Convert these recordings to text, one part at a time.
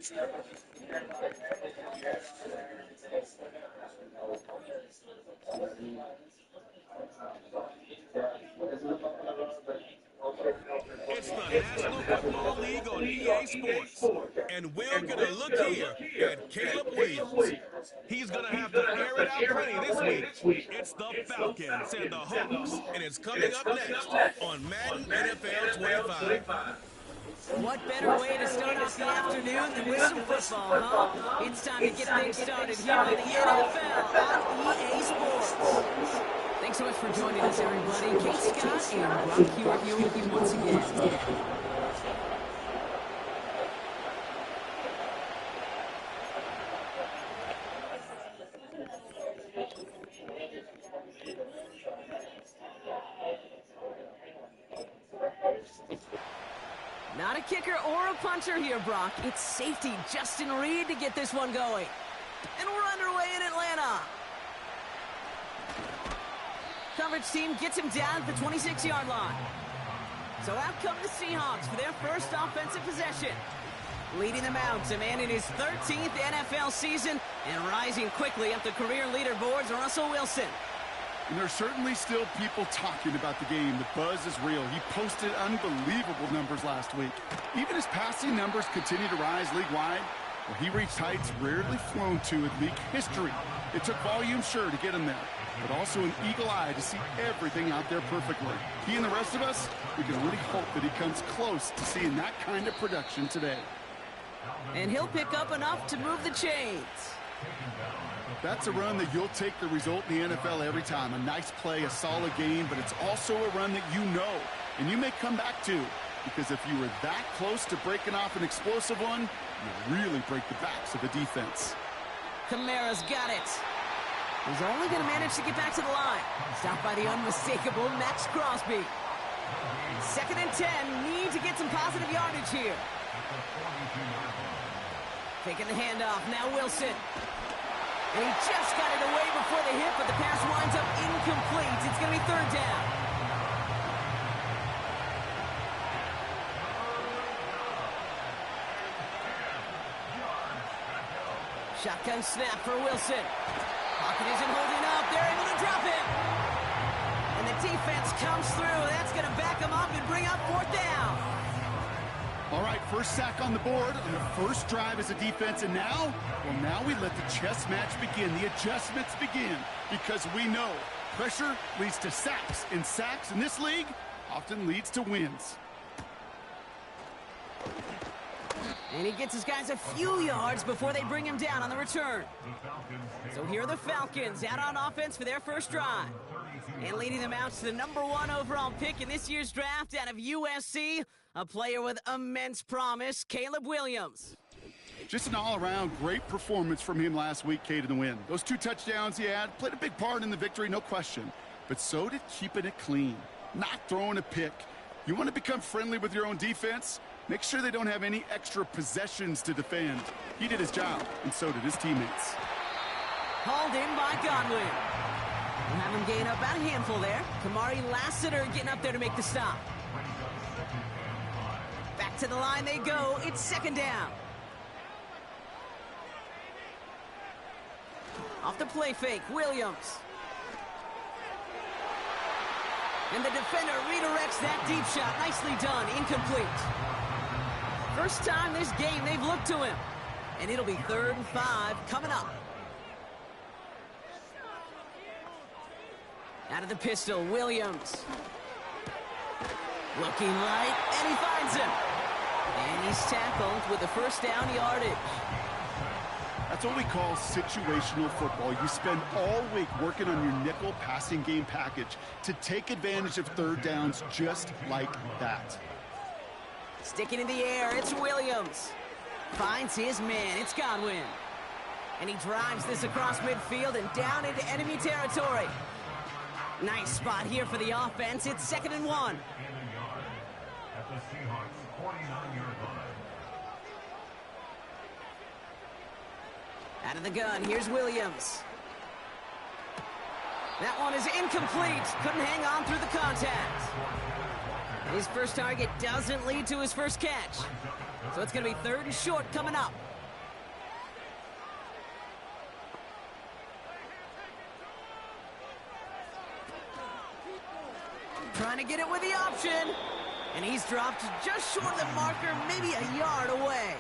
It's the National Football League on EA Sports. And we're going to look here at Caleb Williams. He's going to have to air it out plenty this week. It's the Falcons and the Hawks, and it's coming up next on Madden NFL 25. What better way to start off the afternoon than with some football, huh? It's time to get things started here with the NFL on EA Sports. Thanks so much for joining us, everybody. Kate Scott and Brock Hewitt here with you once again. Not a kicker or a puncher here, Brock. It's safety Justin Reed to get this one going. And we're underway in Atlanta. Coverage team gets him down at the 26-yard line. So out come the Seahawks for their first offensive possession. Leading them out to man in his 13th NFL season and rising quickly up the career leaderboards, Russell Wilson. And there's certainly still people talking about the game. The buzz is real. He posted unbelievable numbers last week. Even his passing numbers continue to rise league-wide. Well, he reached heights rarely flown to in league history. It took volume, sure, to get him there, but also an eagle eye to see everything out there perfectly. He and the rest of us, we can only hope that he comes close to seeing that kind of production today. And he'll pick up enough to move the chains. That's a run that you'll take the result in the NFL every time. A nice play, a solid game, but it's also a run that you know, and you may come back to, because if you were that close to breaking off an explosive one, you really break the backs of the defense. Kamara's got it. He's only going to manage to get back to the line. Stopped by the unmistakable Max Crosby. 2nd and 10, need to get some positive yardage here. Taking the handoff, now Wilson. And he just got it away before the hit, but the pass winds up incomplete. It's going to be 3rd down. Shotgun snap for Wilson. Pocket isn't holding up. They're able to drop him. And the defense comes through. That's going to back him up and bring up 4th down. All right, first sack on the board on the first drive as a defense, and now, well, now we let the chess match begin. The adjustments begin, because we know pressure leads to sacks, and sacks in this league often leads to wins. And he gets his guys a few yards before they bring him down on the return. So here are the Falcons out on offense for their first drive. And leading them out to the #1 overall pick in this year's draft out of USC, a player with immense promise, Caleb Williams. Just an all-around great performance from him last week, Kate, in the win. Those 2 touchdowns he had played a big part in the victory, no question. But so did keeping it clean, not throwing a pick. You want to become friendly with your own defense? Make sure they don't have any extra possessions to defend. He did his job, and so did his teammates. Hauled in by Godwin. We'll have him gain up about a handful there. Kamari Lassiter getting up there to make the stop. Back to the line they go. It's 2nd down. Off the play fake, Williams. And the defender redirects that deep shot. Nicely done, incomplete. First time this game they've looked to him. And it'll be 3rd and 5 coming up. Out of the pistol, Williams. Looking right, and he finds him. And he's tackled with the first down yardage. That's what we call situational football. You spend all week working on your nickel passing game package to take advantage of 3rd downs just like that. Sticking in the air, it's Williams. Finds his man, it's Godwin. And he drives this across midfield and down into enemy territory. Nice spot here for the offense. It's 2nd and 1. Out of the gun, here's Williams. That one is incomplete. Couldn't hang on through the contact. His first target doesn't lead to his first catch. So it's going to be 3rd and short coming up. trying to get it with the option. And he's dropped just short of the marker, maybe a yard away.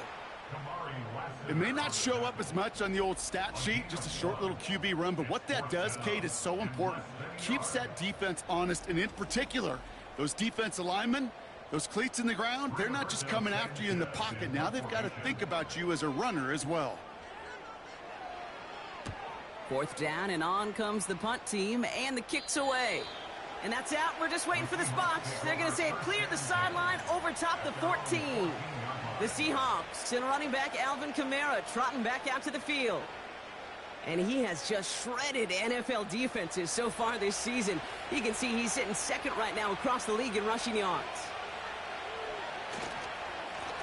It may not show up as much on the old stat sheet, just a short little QB run, but what that does, Kate, is so important. Keeps that defense honest, and in particular, those defensive linemen, those cleats in the ground, they're not just coming after you in the pocket. Now they've got to think about you as a runner as well. 4th down, and on comes the punt team, and the kick's away. And that's out. We're just waiting for the spot. They're going to say it cleared the sideline over top the 14. The Seahawks and running back Alvin Kamara trotting back out to the field. And he has just shredded NFL defenses so far this season. You can see he's sitting second right now across the league in rushing yards.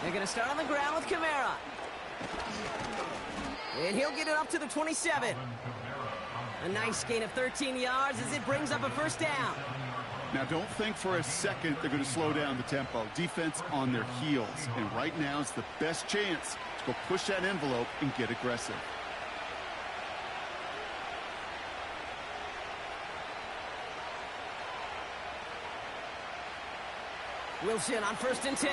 They're going to start on the ground with Kamara. And he'll get it up to the 27. A nice gain of 13 yards as it brings up a 1st down. Now, don't think for a second they're going to slow down the tempo. Defense on their heels. And right now is the best chance to go push that envelope and get aggressive. Wilson on 1st and 10.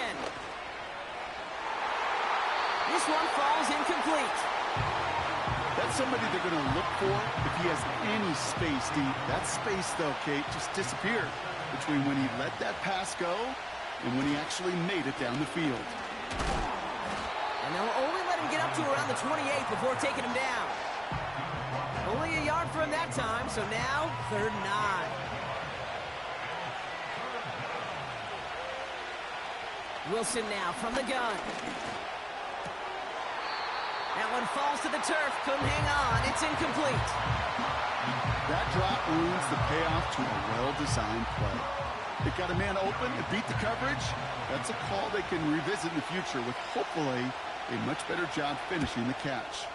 This one falls incomplete. That's somebody they're going to look for if he has any space deep. That space, though, Kate, just disappeared between when he let that pass go and when he actually made it down the field. And they'll only let him get up to around the 28 before taking him down. Only a yard for him that time, so now 3rd and 9. Wilson now from the gun. That one falls to the turf. Couldn't hang on. It's incomplete. That drop ruins the payoff to a well-designed play. They got a man open and beat the coverage. That's a call they can revisit in the future with hopefully a much better job finishing the catch.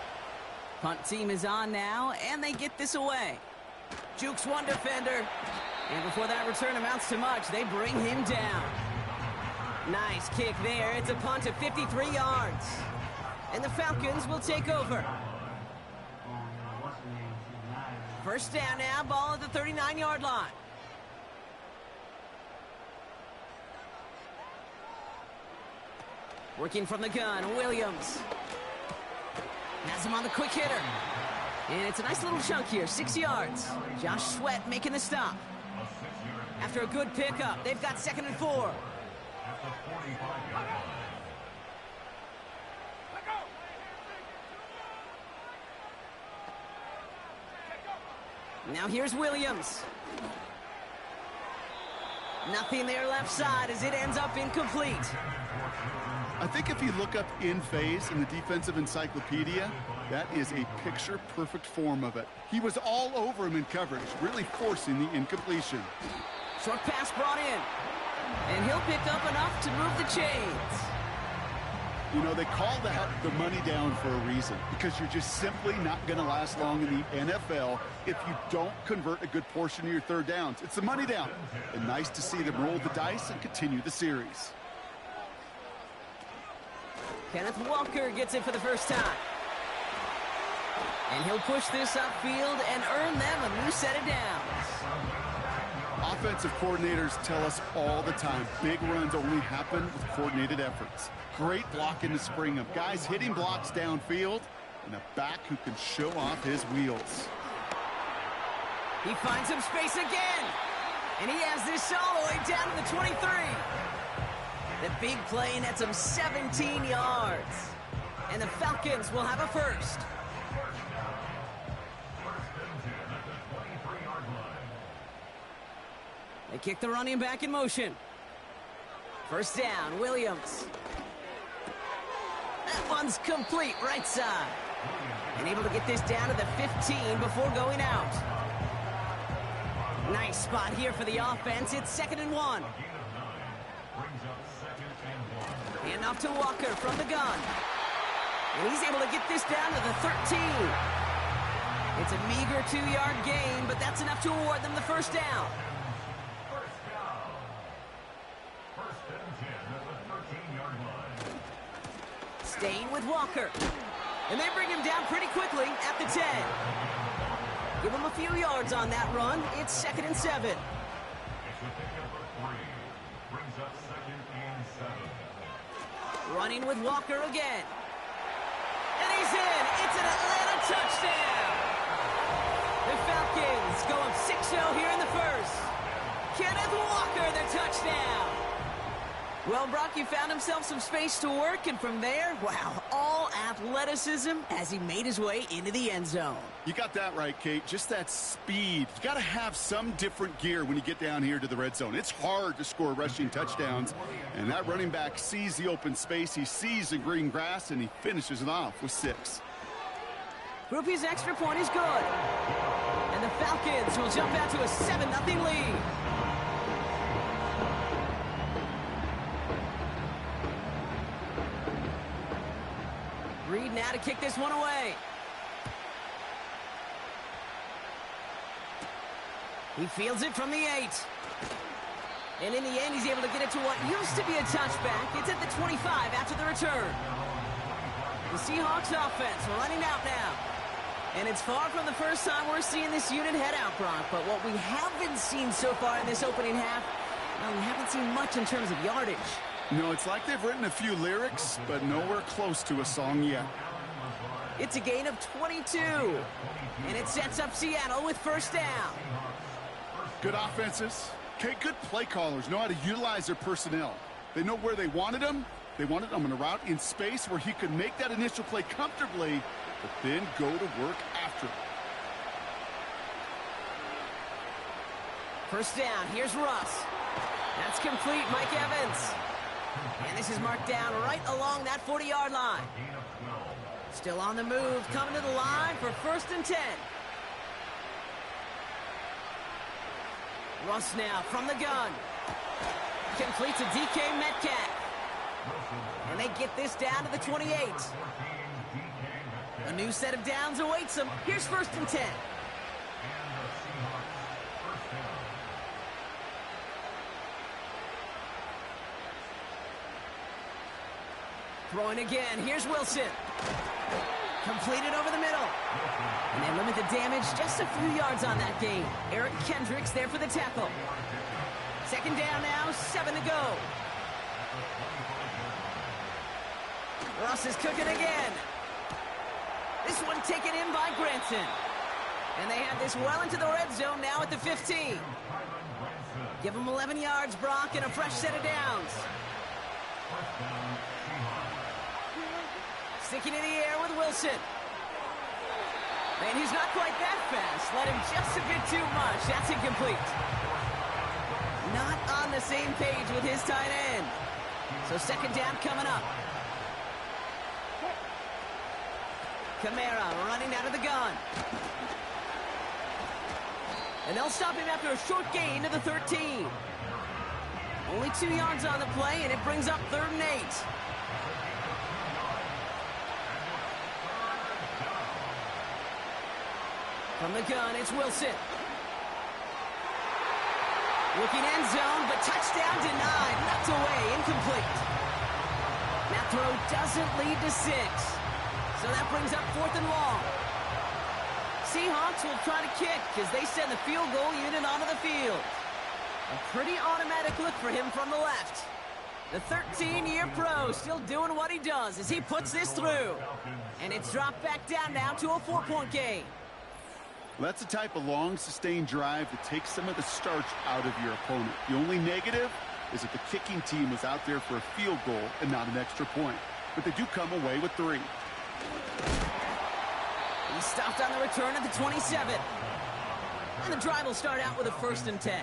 Punt team is on now, and they get this away. Jukes one defender. And before that return amounts to much, they bring him down. Nice kick there. It's a punt of 53 yards. And the Falcons will take over. 1st down now, ball at the 39-yard line. Working from the gun, Williams. Has him on the quick hitter. And it's a nice little chunk here, 6 yards. Josh Sweat making the stop. After a good pickup, they've got 2nd and 4. Now here's Williams. Nothing there left side as it ends up incomplete. I think if you look up in phase in the defensive encyclopedia, that is a picture-perfect form of it. He was all over him in coverage, really forcing the incompletion. Short pass brought in. And he'll pick up enough to move the chains. You know, they call that the money down for a reason, because you're just simply not going to last long in the NFL if you don't convert a good portion of your 3rd downs. It's the money down. And nice to see them roll the dice and continue the series. Kenneth Walker gets it for the 1st time. And he'll push this upfield and earn them a new set of downs. Offensive coordinators tell us all the time, big runs only happen with coordinated efforts. Great blocking to spring them. Guys hitting blocks downfield, and a back who can show off his wheels. He finds some space again. And he has this all the way down to the 23. The big play nets him 17 yards. And the Falcons will have a 1st. They kick the running back in motion. 1st down, Williams. That one's complete, right side. And able to get this down to the 15 before going out. Nice spot here for the offense. It's 2nd and 1. And off to Walker from the gun. And he's able to get this down to the 13. It's a meager 2-yard gain, but that's enough to award them the 1st down. Staying with Walker. And they bring him down pretty quickly at the 10. Give him a few yards on that run. It's 2nd and 7. Running with Walker again. And he's in. It's an Atlanta touchdown. The Falcons go up 6-0 here in the first. Kenneth Walker, the touchdown. Well, Brock, he found himself some space to work, and from there, wow, all athleticism as he made his way into the end zone. You got that right, Kate. Just that speed. You got to have some different gear when you get down here to the red zone. It's hard to score rushing touchdowns, and that running back sees the open space, he sees the green grass, and he finishes it off with 6. Groupie's extra point is good. And the Falcons will jump out to a 7-0 lead. Reed now to kick this one away. He fields it from the 8. And in the end, he's able to get it to what used to be a touchback. It's at the 25 after the return. The Seahawks offense running out now. And it's far from the first time we're seeing this unit head out, Brock. But what we haven't seen so far in this opening half, well, we haven't seen much in terms of yardage. No, it's like they've written a few lyrics, but nowhere close to a song yet. It's a gain of 22. And it sets up Seattle with first down. Good offenses. Okay, good play callers know how to utilize their personnel. They know where they wanted them. They wanted them in a route in space where he could make that initial play comfortably, but then go to work after it. First down, here's Russ. That's complete, Mike Evans. And this is marked down right along that 40-yard line. Still on the move, coming to the line for 1st and 10. Russ now from the gun. Completes a DK Metcalf. And they get this down to the 28. A new set of downs awaits them. Here's 1st and 10. Throwing again. Here's Wilson. Completed over the middle. And they limit the damage just a few yards on that gain. Eric Kendricks there for the tackle. 2nd down now, 7 to go. Russ is cooking again. This one taken in by Granson. And they have this well into the red zone now at the 15. Give them 11 yards, Brock, and a fresh set of downs. Sticking in the air with Wilson. And he's not quite that fast. Let him just a bit too much. That's incomplete. Not on the same page with his tight end. So 2nd down coming up. Kamara running out of the gun. And they'll stop him after a short gain to the 13. Only 2 yards on the play, and it brings up 3rd and 8. From the gun, it's Wilson. Looking end zone, but touchdown denied. Knocked away, incomplete. That throw doesn't lead to 6. So that brings up 4th and long. Seahawks will try to kick as they send the field goal unit onto the field. A pretty automatic look for him from the left. The 13-year pro still doing what he does as he puts this through. And it's dropped back down now to a 4-point game. Well, that's the type of long, sustained drive that takes some of the starch out of your opponent. The only negative is that the kicking team was out there for a field goal and not an extra point. But they do come away with 3. He stopped on the return at the 27. And the drive will start out with a 1st and 10.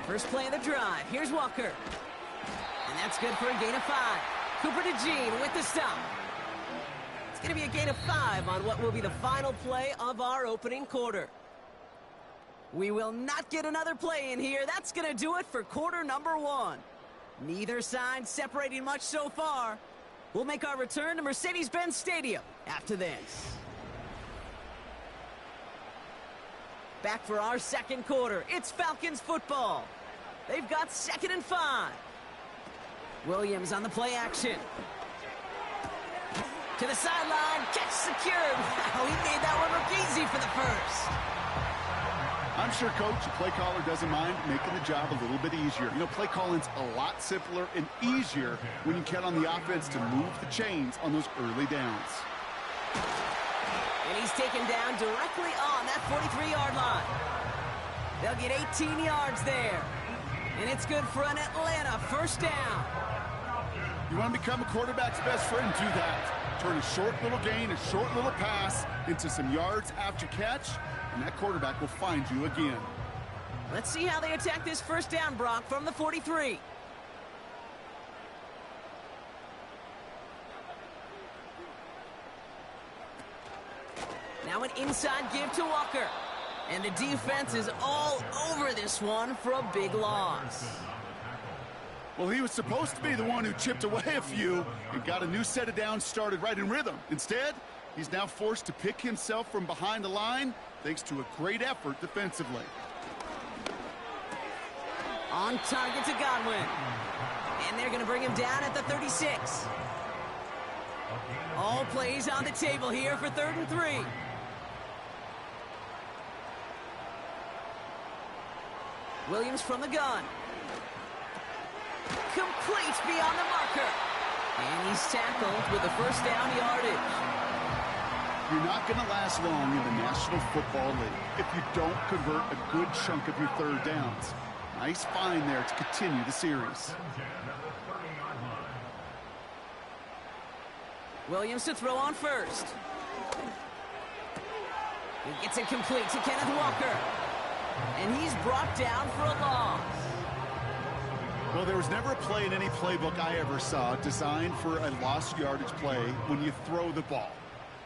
First play of the drive. Here's Walker. And that's good for a gain of 5. Cooper DeJean with the stop. It's going to be a gain of 5 on what will be the final play of our opening quarter. We will not get another play in here. That's going to do it for quarter number 1. Neither side separating much so far. We'll make our return to Mercedes-Benz Stadium after this. Back for our 2nd quarter. It's Falcons football. They've got 2nd and 5. Williams on the play action. To the sideline, catch secured. Wow, he made that one look easy for the first. I'm sure coach, the play caller doesn't mind making the job a little bit easier. You know, play calling's a lot simpler and easier when you count on the offense to move the chains on those early downs. And he's taken down directly on that 43-yard line. They'll get 18 yards there. And it's good for an Atlanta first down. You want to become a quarterback's best friend, do that. Turn a short little gain, a short little pass into some yards after catch, and that quarterback will find you again. Let's see how they attack this first down, Brock, from the 43. Now an inside give to Walker. And the defense is all over this one for a big loss. Well, he was supposed to be the one who chipped away a few and got a new set of downs started right in rhythm. Instead, he's now forced to pick himself from behind the line thanks to a great effort defensively. On target to Godwin. And they're going to bring him down at the 36. All plays on the table here for 3rd and 3. Williams from the gun. Complete beyond the marker. And he's tackled with a first down yardage. You're not going to last long in the National Football League if you don't convert a good chunk of your 3rd downs. Nice find there to continue the series. Williams to throw on first. He gets it complete to Kenneth Walker. And he's brought down for a loss. Well, there was never a play in any playbook I ever saw designed for a lost yardage play when you throw the ball.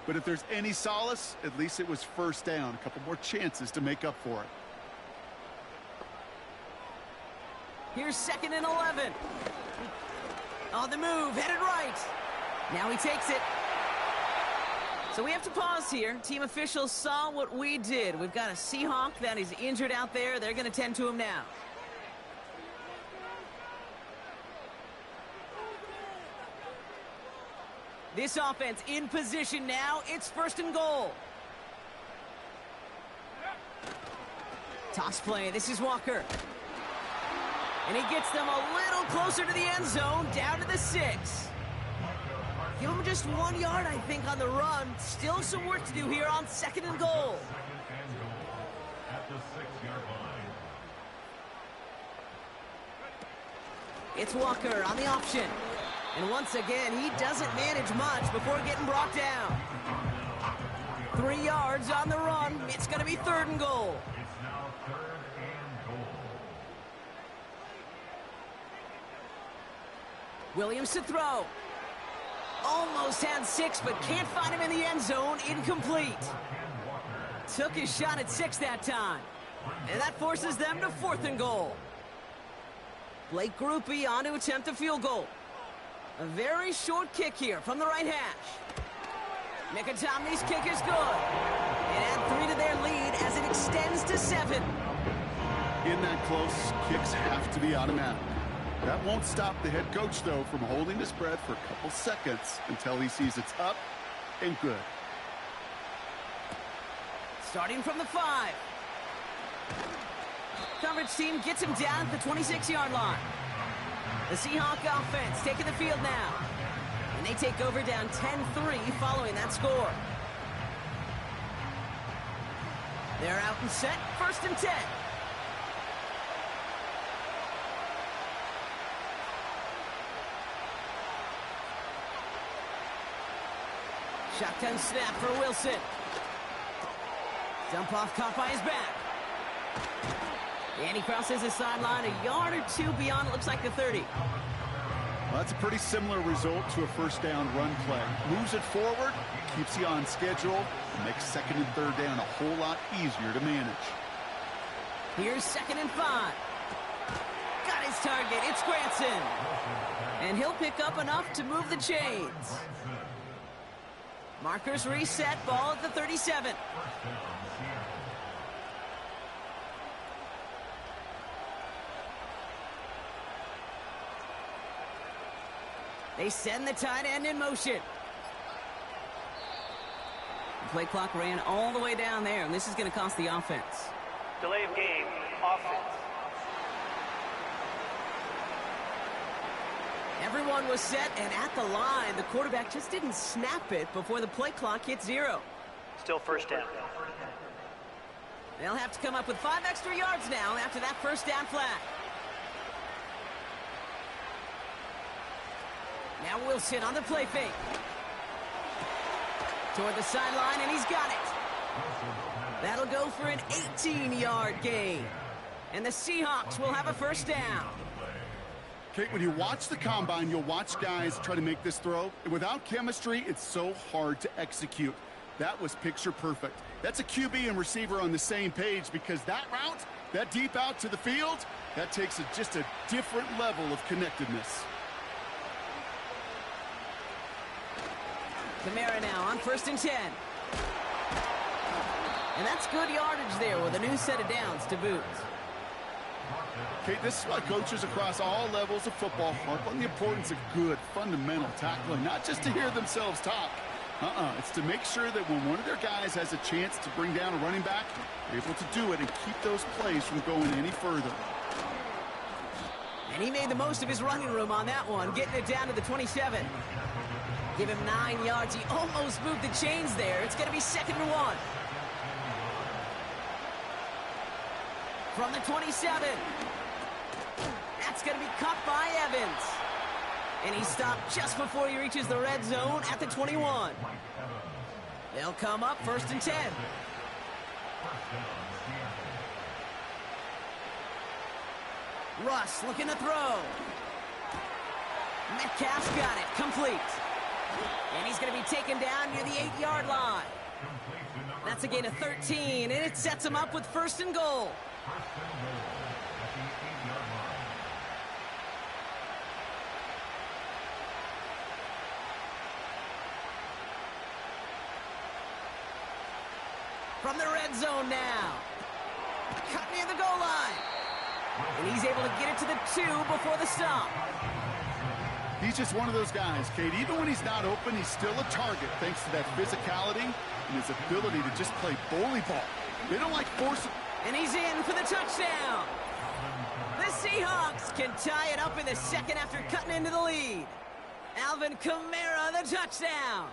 But if there's any solace, at least it was first down. A couple more chances to make up for it. Here's 2nd and 11. On the move, headed right. Now he takes it. So we have to pause here. Team officials saw what we did. We've got a Seahawk that is injured out there. They're going to tend to him now. This offense in position now. It's 1st and goal. Toss play. This is Walker. And he gets them a little closer to the end zone, down to the 6. Give him just 1 yard, I think, on the run. Still some work to do here on 2nd and goal. It's Walker on the option. And once again, he doesn't manage much before getting brought down. 3 yards on the run. It's going to be 3rd and goal. Williams to throw. Almost had 6, but can't find him in the end zone. Incomplete. Took his shot at 6 that time. And that forces them to 4th and goal. Blake Grupe on to attempt a field goal. A very short kick here from the right hash. Mickatommy's kick is good. And add 3 to their lead as it extends to 7. In that close, kicks have to be automatic. That won't stop the head coach, though, from holding the spread for a couple seconds until he sees it's up and good. Starting from the 5. Coverage team gets him down at the 26-yard line. The Seahawk offense taking the field now. And they take over down 10-3 following that score. They're out and set, 1st and 10. Shotgun snap for Wilson. Dump off caught by his back. And he crosses the sideline a yard or 2 beyond, it looks like the 30. Well, that's a pretty similar result to a first down run play. Moves it forward, keeps you on schedule, and makes 2nd and 3rd down a whole lot easier to manage. Here's 2nd and 5. Got his target, it's Granson. And he'll pick up enough to move the chains. Markers reset, ball at the 37. They send the tight end in motion. The play clock ran all the way down there, and this is going to cost the offense. Delay of game, offense. Everyone was set and at the line. The quarterback just didn't snap it before the play clock hit 0. Still first down. They'll have to come up with 5 extra yards now after that first down flag. Now Wilson on the play fake. Toward the sideline, and he's got it. That'll go for an 18-yard gain. And the Seahawks will have a first down. Kate, when you watch the combine, you'll watch guys try to make this throw. And without chemistry, it's so hard to execute. That was picture perfect. That's a QB and receiver on the same page, because that route, that deep out to the field, that takes just a different level of connectedness. Kamara now on 1st and 10. And that's good yardage there with a new set of downs to boot. Okay, this is why coaches across all levels of football harp on the importance of good, fundamental tackling, not just to hear themselves talk. It's to make sure that when one of their guys has a chance to bring down a running back, they're able to do it and keep those plays from going any further. And he made the most of his running room on that one, getting it down to the 27. Give him 9 yards. He almost moved the chains there. It's going to be 2nd and 1. From the 27. That's going to be caught by Evans. And he stopped just before he reaches the red zone at the 21. They'll come up 1st and 10. Russ looking to throw. Metcalf's got it. Complete. And he's going to be taken down near the 8-yard line. That's a gain of 13, and it sets him up with 1st and goal. From the red zone now. Cut near the goal line. And he's able to get it to the 2 before the stop. He's just one of those guys, Kate. Even when he's not open, he's still a target thanks to that physicality and his ability to just play bully ball. They don't like force. And he's in for the touchdown. The Seahawks can tie it up in the 2nd after cutting into the lead. Alvin Kamara, the touchdown.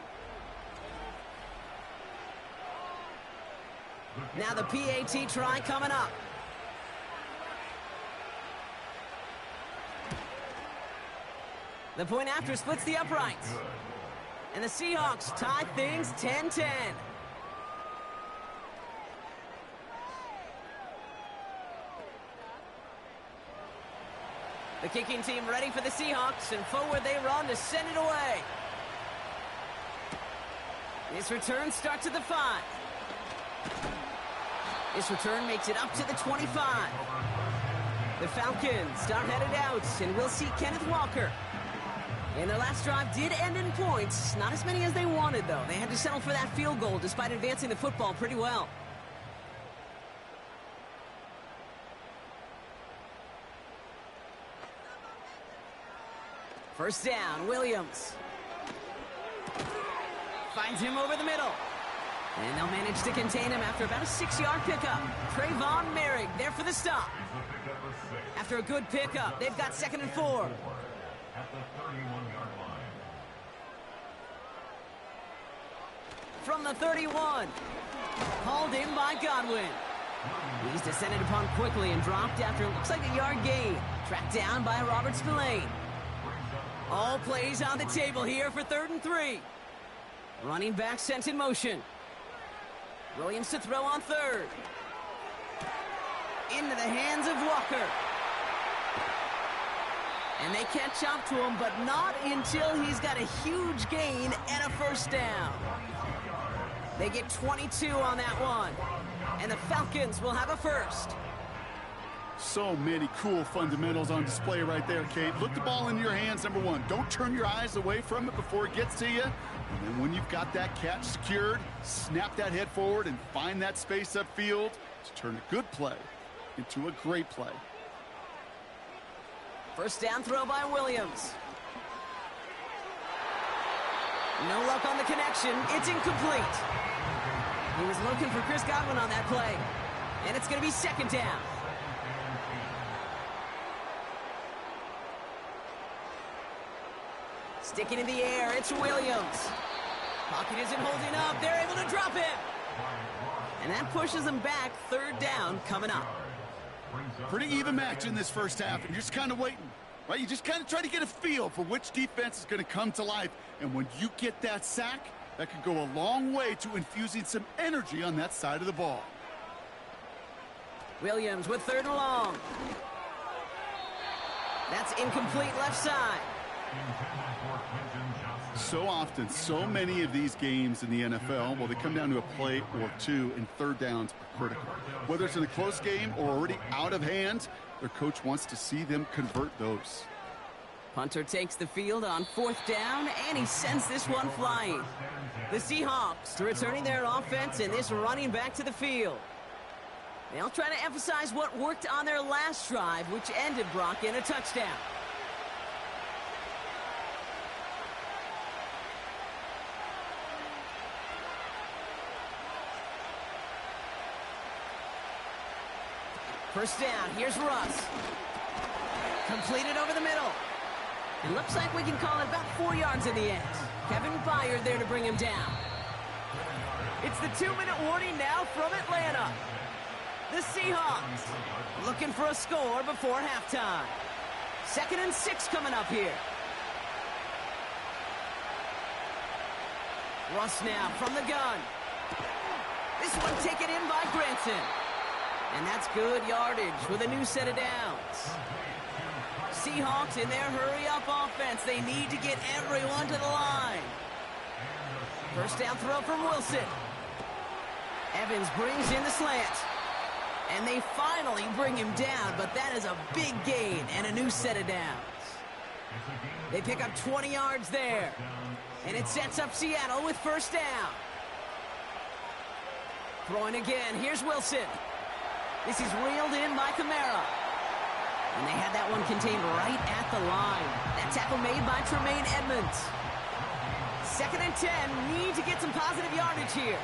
Now the PAT try coming up. The point after splits the uprights. And the Seahawks tie things 10-10. The kicking team ready for the Seahawks, and forward they run to send it away. This return starts at the 5. This return makes it up to the 25. The Falcons start headed out, and we'll see Kenneth Walker. And their last drive did end in points. Not as many as they wanted, though. They had to settle for that field goal despite advancing the football pretty well. First down, Williams. Finds him over the middle. And they'll manage to contain him after about a 6-yard pickup. Trayvon Merrick there for the stop. After a good pickup, they've got 2nd and 4. From the 31. Hauled in by Godwin. He's descended upon quickly and dropped after it looks like a yard gain. Tracked down by Robert Spillane. All plays on the table here for 3rd and 3. Running back sent in motion. Williams to throw on 3rd. Into the hands of Walker. And they catch up to him, but not until he's got a huge gain and a first down. They get 22 on that one. And the Falcons will have a first. So many cool fundamentals on display right there, Kate. Look the ball into your hands, number 1. Don't turn your eyes away from it before it gets to you. And then when you've got that catch secured, snap that head forward and find that space upfield to turn a good play into a great play. First down throw by Williams. No luck on the connection. It's incomplete. He was looking for Chris Godwin on that play. And it's going to be second down. Sticking in the air, it's Williams. Pocket isn't holding up. They're able to drop him. And that pushes them back. Third down coming up. Pretty even match in this first half, and you're just kind of waiting. Right? You just kind of try to get a feel for which defense is going to come to life. And when you get that sack, that could go a long way to infusing some energy on that side of the ball. Williams with third and long. That's incomplete left side. So often, so many of these games in the NFL, well, they come down to a play or two, and third downs are critical. Whether it's in a close game or already out of hand, their coach wants to see them convert those. Punter takes the field on fourth down, and he sends this one flying. The Seahawks returning their offense and this running back to the field. They'll try to emphasize what worked on their last drive, which ended Brock in a touchdown. First down, here's Russ. Completed over the middle. It looks like we can call it about 4 yards in the end. Kevin Byard there to bring him down. It's the 2-minute warning now from Atlanta. The Seahawks looking for a score before halftime. 2nd and 6 coming up here. Russ now from the gun. This one taken in by Granson. And that's good yardage with a new set of downs. Seahawks in their hurry-up offense. They need to get everyone to the line. First down throw from Wilson. Evans brings in the slant. And they finally bring him down, but that is a big gain and a new set of downs. They pick up 20 yards there. And it sets up Seattle with first down. Throwing again. Here's Wilson. This is reeled in by Kamara. And they had that one contained right at the line. That tackle made by Tremaine Edmonds. 2nd and 10. Need to get some positive yardage here.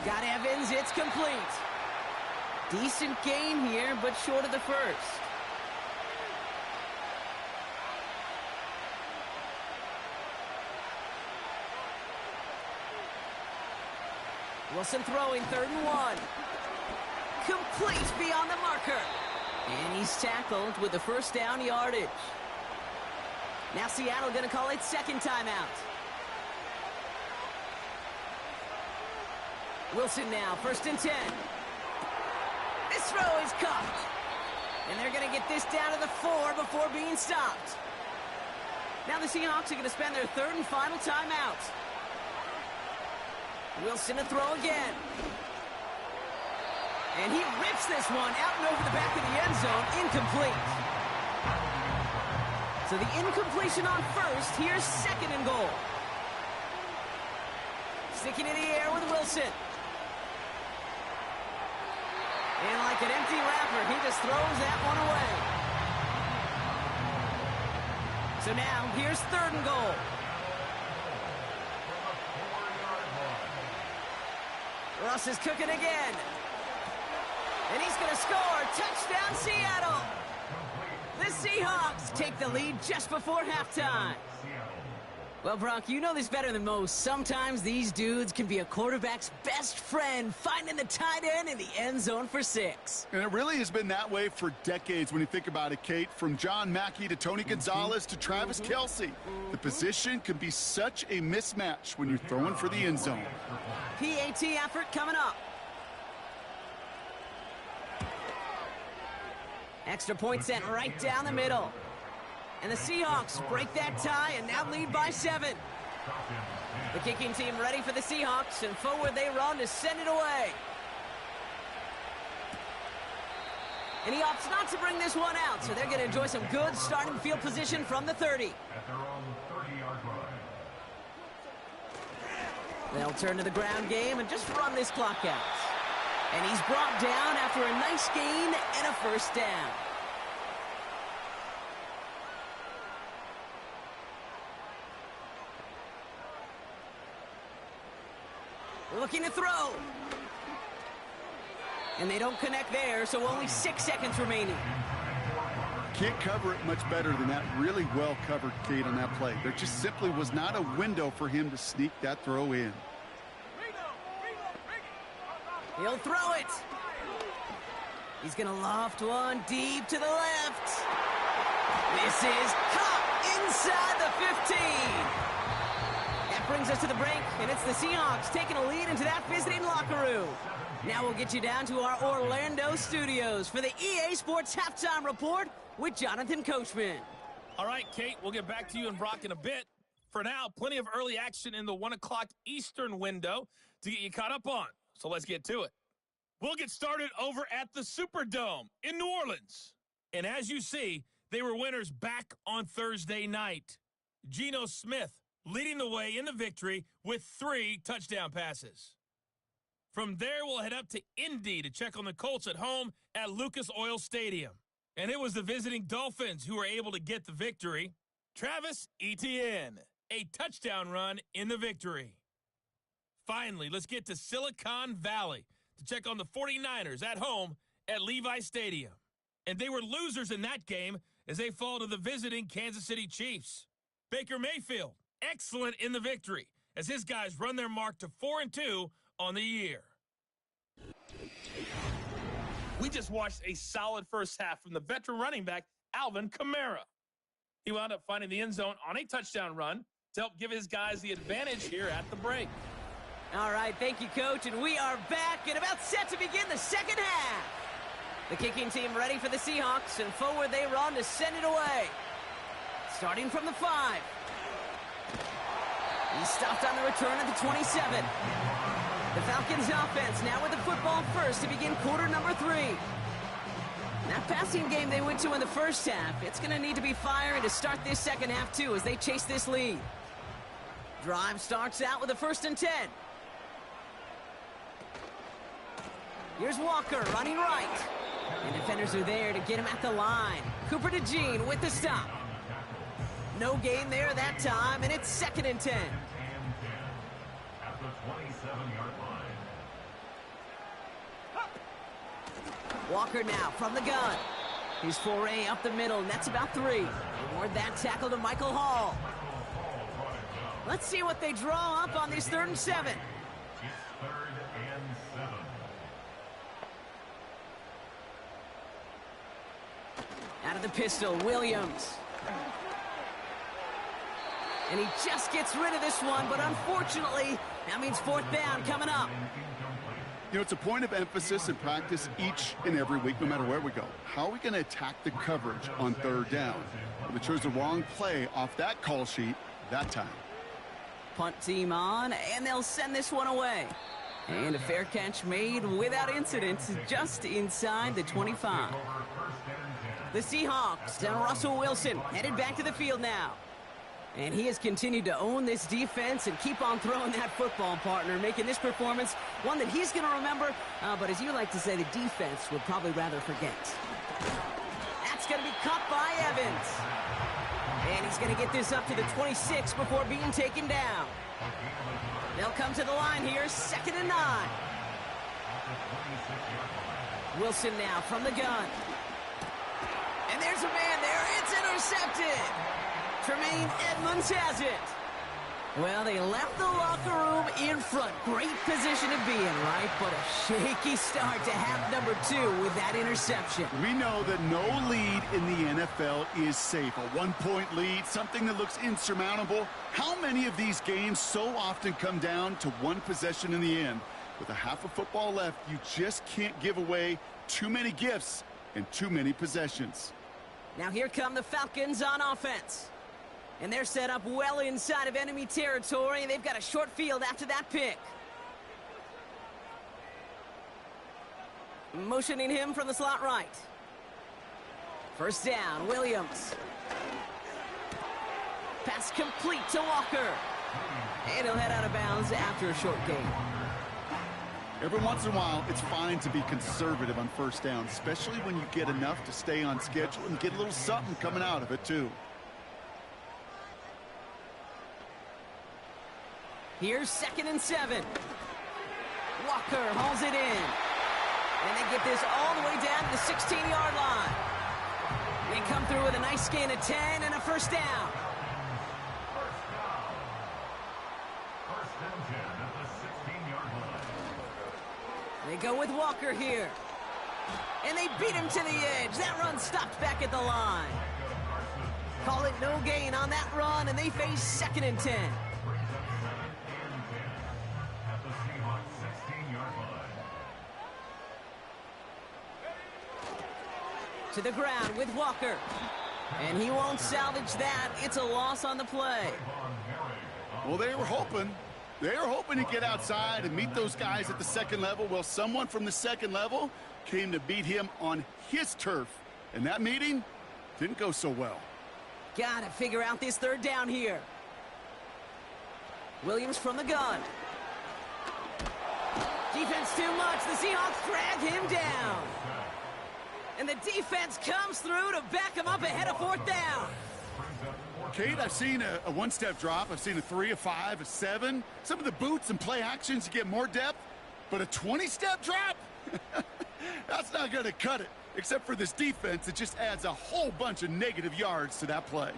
Got Evans. It's complete. Decent gain here, but short of the first. Wilson throwing 3rd and 1. Complete beyond the marker. And he's tackled with the first down yardage. Now Seattle going to call it second timeout. Wilson now, 1st and 10. This throw is caught. And they're going to get this down to the 4 before being stopped. Now the Seahawks are going to spend their 3rd and final timeout. Wilson to throw again. And he rips this one out and over the back of the end zone. Incomplete. So the incompletion on first. Here's 2nd and goal. Sticking in the air with Wilson. And like an empty wrapper, he just throws that one away. So now here's 3rd and goal. Russ is cooking again. And he's going to score. Touchdown, Seattle. The Seahawks take the lead just before halftime. Well, Brock, you know this better than most. Sometimes these dudes can be a quarterback's best friend, finding the tight end in the end zone for 6. And it really has been that way for decades when you think about it, Kate. From John Mackey to Tony Gonzalez to Travis Kelce. The position can be such a mismatch when you're throwing for the end zone. PAT effort coming up. Extra point sent right down the middle. And the Seahawks break that tie and now lead by 7. The kicking team ready for the Seahawks, and forward they run to send it away. And he opts not to bring this one out, so they're going to enjoy some good starting field position from the 30. They'll turn to the ground game and just run this clock out. And he's brought down after a nice gain and a first down. Looking to throw. And they don't connect there, so only 6 seconds remaining. Can't cover it much better than that. Really well covered, Kate, on that play. There just simply was not a window for him to sneak that throw in. He'll throw it. He's going to loft one deep to the left. This is caught inside the 15. That brings us to the break, and it's the Seahawks taking a lead into that visiting locker room. Now we'll get you down to our Orlando studios for the EA Sports Halftime Report with Jonathan Coachman. All right, Kate, we'll get back to you and Brock in a bit. For now, plenty of early action in the 1 o'clock Eastern window to get you caught up on. So let's get to it. We'll get started over at the Superdome in New Orleans. And as you see, they were winners back on Thursday night. Geno Smith leading the way in the victory with 3 touchdown passes. From there, we'll head up to Indy to check on the Colts at home at Lucas Oil Stadium. And it was the visiting Dolphins who were able to get the victory. Travis Etienne, a touchdown run in the victory. Finally, let's get to Silicon Valley to check on the 49ers at home at Levi Stadium. And they were losers in that game as they fall to the visiting Kansas City Chiefs. Baker Mayfield, excellent in the victory as his guys run their mark to 4-2 on the year. We just watched a solid first half from the veteran running back, Alvin Kamara. He wound up finding the end zone on a touchdown run to help give his guys the advantage here at the break. All right, thank you, Coach, and we are back and about set to begin the second half. The kicking team ready for the Seahawks, and forward they run to send it away. Starting from the 5. He's stopped on the return at the 27. The Falcons offense now with the football first to begin quarter number 3. That passing game they went to in the first half, it's going to need to be firing to start this second half too as they chase this lead. Drive starts out with a 1st and 10. Here's Walker running right. And defenders are there to get him at the line. Cooper DeJean with the stop. No gain there that time, and it's 2nd and 10. Walker now from the gun. His foray up the middle, and that's about 3. Reward that tackle to Michael Hall. Let's see what they draw up on this 3rd and 7. Out of the pistol, Williams. And he just gets rid of this one, but unfortunately, that means 4th down coming up. You know, it's a point of emphasis in practice each and every week, no matter where we go. How are we going to attack the coverage on 3rd down? Well, they chose the wrong play off that call sheet that time. Punt team on, and they'll send this one away. And a fair catch made without incident just inside the 25. The Seahawks and Russell Wilson headed back to the field now. And he has continued to own this defense and keep on throwing that football, partner, making this performance one that he's going to remember, but as you like to say, the defense would probably rather forget. That's going to be caught by Evans. And he's going to get this up to the 26 before being taken down. They'll come to the line here, 2nd and 9. Wilson now from the gun. And there's a man there. It's intercepted. Tremaine Edmonds has it. Well, they left the locker room in front. Great position to be in, right? But a shaky start to half number 2 with that interception. We know that no lead in the NFL is safe. A 1-point lead, something that looks insurmountable. How many of these games so often come down to one possession in the end? With a half of football left, you just can't give away too many gifts and too many possessions. Now here come the Falcons on offense. And they're set up well inside of enemy territory. They've got a short field after that pick. Motioning him from the slot right. 1st down, Williams. Pass complete to Walker. And he'll head out of bounds after a short gain. Every once in a while, it's fine to be conservative on 1st down, especially when you get enough to stay on schedule and get a little something coming out of it, too. Here's 2nd and 7. Walker hauls it in. And they get this all the way down to the 16-yard line. They come through with a nice gain of 10 and a first down. They go with Walker here. And they beat him to the edge. That run stopped back at the line. Call it no gain on that run, and they face 2nd and 10. To the ground with Walker. And he won't salvage that. It's a loss on the play. Well, they were hoping to get outside and meet those guys at the 2nd level. Well, someone from the 2nd level came to beat him on his turf. And that meeting didn't go so well. Gotta figure out this 3rd down here. Williams from the gun. Defense too much. The Seahawks drag him down. And the defense comes through to back him up ahead of 4th down. Kate, I've seen a one-step drop. I've seen a 3, a 5, a 7. Some of the boots and play actions to get more depth. But a 20-step drop? That's not going to cut it. Except for this defense, it just adds a whole bunch of negative yards to that play.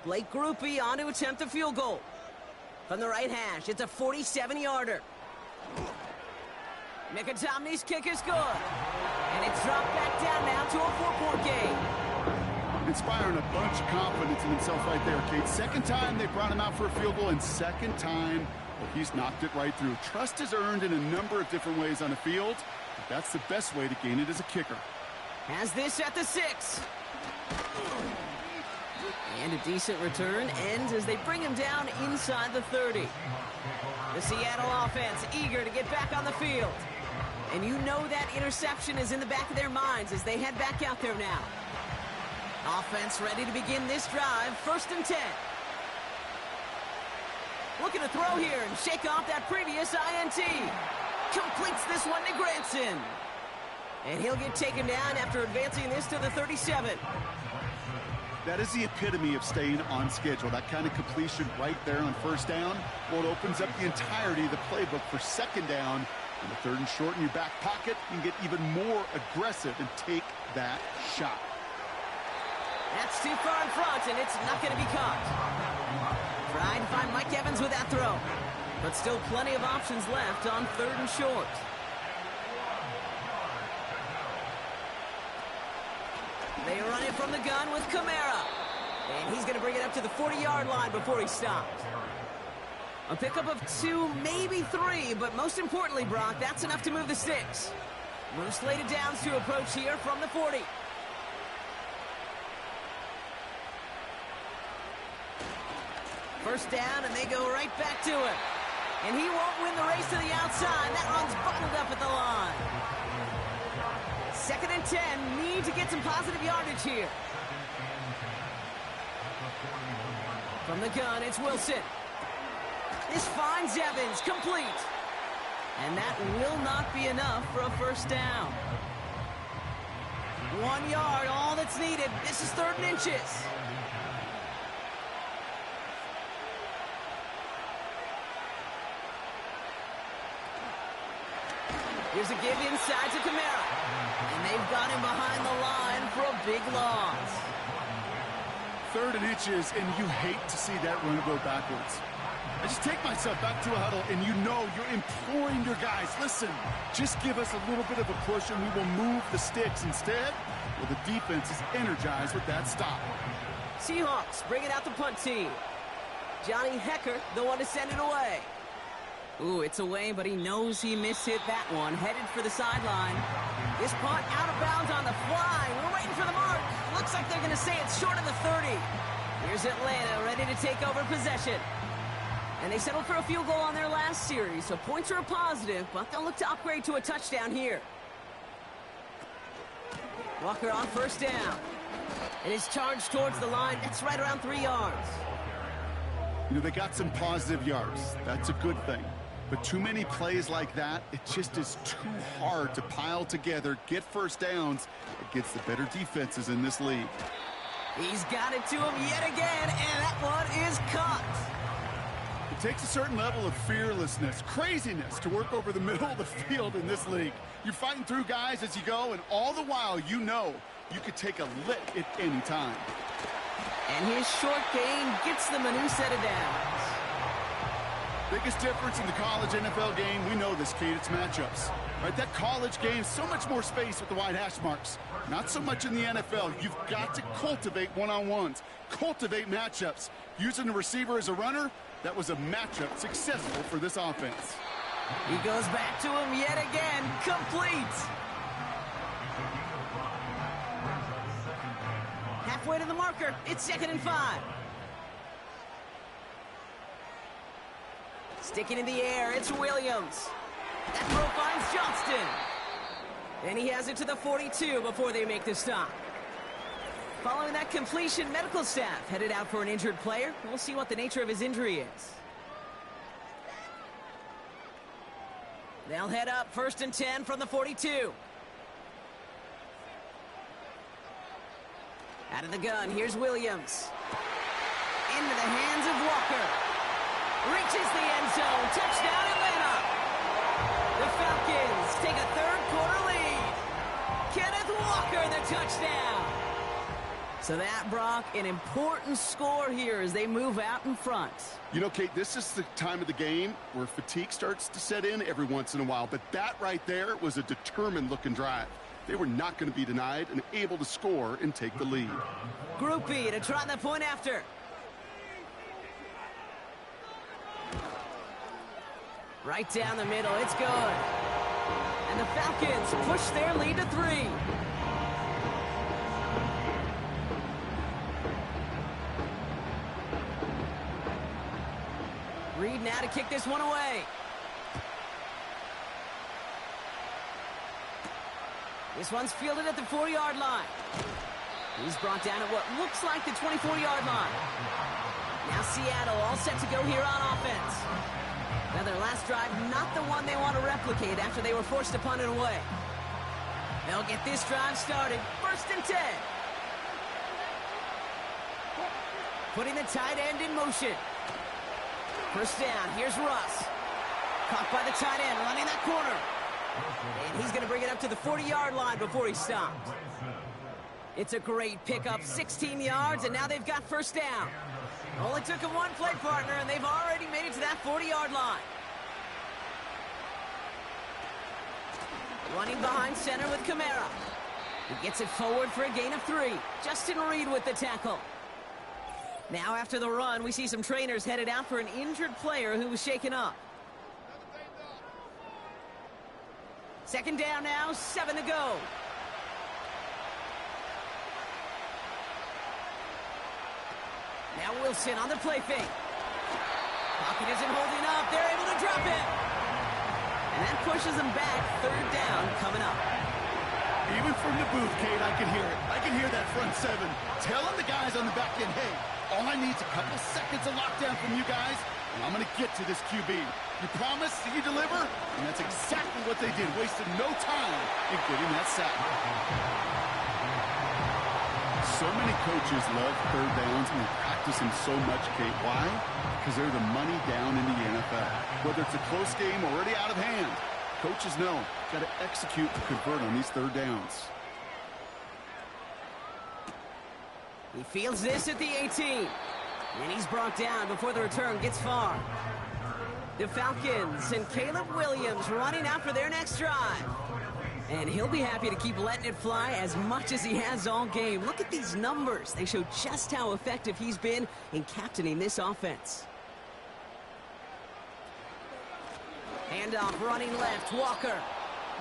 Blake Grupe on to attempt the field goal. From the right hash, it's a 47-yarder. Mikatomny's kick is good. And it's dropped back down now to a 4-point game. Inspiring a bunch of confidence in himself right there, Kate. 2nd time they brought him out for a field goal, and 2nd time, well, he's knocked it right through. Trust is earned in a number of different ways on the field. That's the best way to gain it as a kicker. Has this at the 6. And a decent return ends as they bring him down inside the 30. The Seattle offense eager to get back on the field. And you know that interception is in the back of their minds as they head back out there now. Offense ready to begin this drive. 1st and 10. Looking to throw here and shake off that previous INT. Completes this one to Granson. And he'll get taken down after advancing this to the 37. That is the epitome of staying on schedule. That kind of completion right there on 1st down. Well, it opens up the entirety of the playbook for 2nd down. And the 3rd and short in your back pocket, you can get even more aggressive and take that shot. That's too far in front, and it's not going to be caught. Trying to find Mike Evans with that throw. But still plenty of options left on 3rd and short. They run it from the gun with Kamara. And he's going to bring it up to the 40-yard line before he stops. A pickup of 2, maybe 3, but most importantly, Brock, that's enough to move the sticks. Moves slated downs to approach here from the 40. First down, and they go right back to it. And he won't win the race to the outside. That run's bundled up at the line. 2nd and 10, need to get some positive yardage here. From the gun, it's Wilson. This finds Evans, complete. And that will not be enough for a first down. 1 yard, all that's needed. This is 3rd and inches. Here's a give inside to Kamara. And they've got him behind the line for a big loss. 3rd and inches, and you hate to see that run go backwards. I just take myself back to a huddle, and you know you're imploring your guys, listen, just give us a little bit of a push, and we will move the sticks. Instead, well, the defense is energized with that stop. Seahawks bring it out the punt team. Johnny Hecker, the one to send it away. Ooh, it's away, but he knows he mishit that one. Headed for the sideline. This punt out of bounds on the fly. We're waiting for the mark. Looks like they're going to say it's short of the 30. Here's Atlanta ready to take over possession. And they settled for a field goal on their last series, so points are a positive, but they'll look to upgrade to a touchdown here. Walker on 1st down. And his charge towards the line, it's right around 3 yards. You know, they got some positive yards. That's a good thing. But too many plays like that, it just is too hard to pile together, get first downs against the better defenses in this league. He's got it to him yet again, and that one is caught. It takes a certain level of fearlessness, craziness to work over the middle of the field in this league. You're fighting through guys as you go, and all the while you know you could take a lick at any time. And his short gain gets them a new set of downs. Biggest difference in the college NFL game, we know this, Kate, it's matchups. Right, that college game, so much more space with the wide hash marks. Not so much in the NFL. You've got to cultivate one-on-ones, cultivate matchups. Using the receiver as a runner, that was a matchup successful for this offense. He goes back to him yet again, complete. Halfway to the marker, it's 2nd and 5. Sticking in the air, it's Williams. That throw finds Johnston. And he has it to the 42 before they make the stop. Following that completion, medical staff headed out for an injured player. We'll see what the nature of his injury is. They'll head up 1st and 10 from the 42. Out of the gun, here's Williams. Into the hands of Walker. Reaches the end zone. Touchdown, Atlanta. The Falcons take a 3rd-quarter lead. Kenneth Walker, the touchdown. So that, Brock, an important score here as they move out in front. You know, Kate, this is the time of the game where fatigue starts to set in every once in a while. But that right there was a determined-looking drive. They were not going to be denied and able to score and take the lead. Group B to try the point after. Right down the middle, it's good. And the Falcons push their lead to 3. Reed now to kick this one away. This one's fielded at the 4-yard line. He's brought down at what looks like the 24-yard line. Now Seattle all set to go here on offense. Now their last drive, not the one they want to replicate after they were forced to punt it away. They'll get this drive started. 1st and 10. Putting the tight end in motion. 1st down, here's Russ. Caught by the tight end, running that corner. And he's going to bring it up to the 40-yard line before he stops. It's a great pickup, 16 yards, and now they've got 1st down. Only took him one play, partner, and they've already made it to that 40-yard line. Running behind center with Kamara. He gets it forward for a gain of 3. Justin Reed with the tackle. Now after the run, we see some trainers headed out for an injured player who was shaken up. 2nd down now, 7 to go. Now Wilson on the play fake. Pocket isn't holding up. They're able to drop it. And that pushes them back. 3rd down coming up. Even from the booth, Kate, I can hear it. I can hear that front 7 telling the guys on the back end, hey, all I need is a couple seconds of lockdown from you guys, and I'm going to get to this QB. You promise, you deliver, and that's exactly what they did. Wasted no time in getting that sack. So many coaches love 3rd downs and they practice them so much, Kate. Why? Because they're the money down in the NFL. Whether it's a close game already out of hand, coaches know, got to execute and convert on these 3rd downs. He fields this at the 18. And he's brought down before the return gets far. The Falcons and Caleb Williams running out for their next drive. And he'll be happy to keep letting it fly as much as he has all game. Look at these numbers. They show just how effective he's been in captaining this offense. Handoff running left, Walker.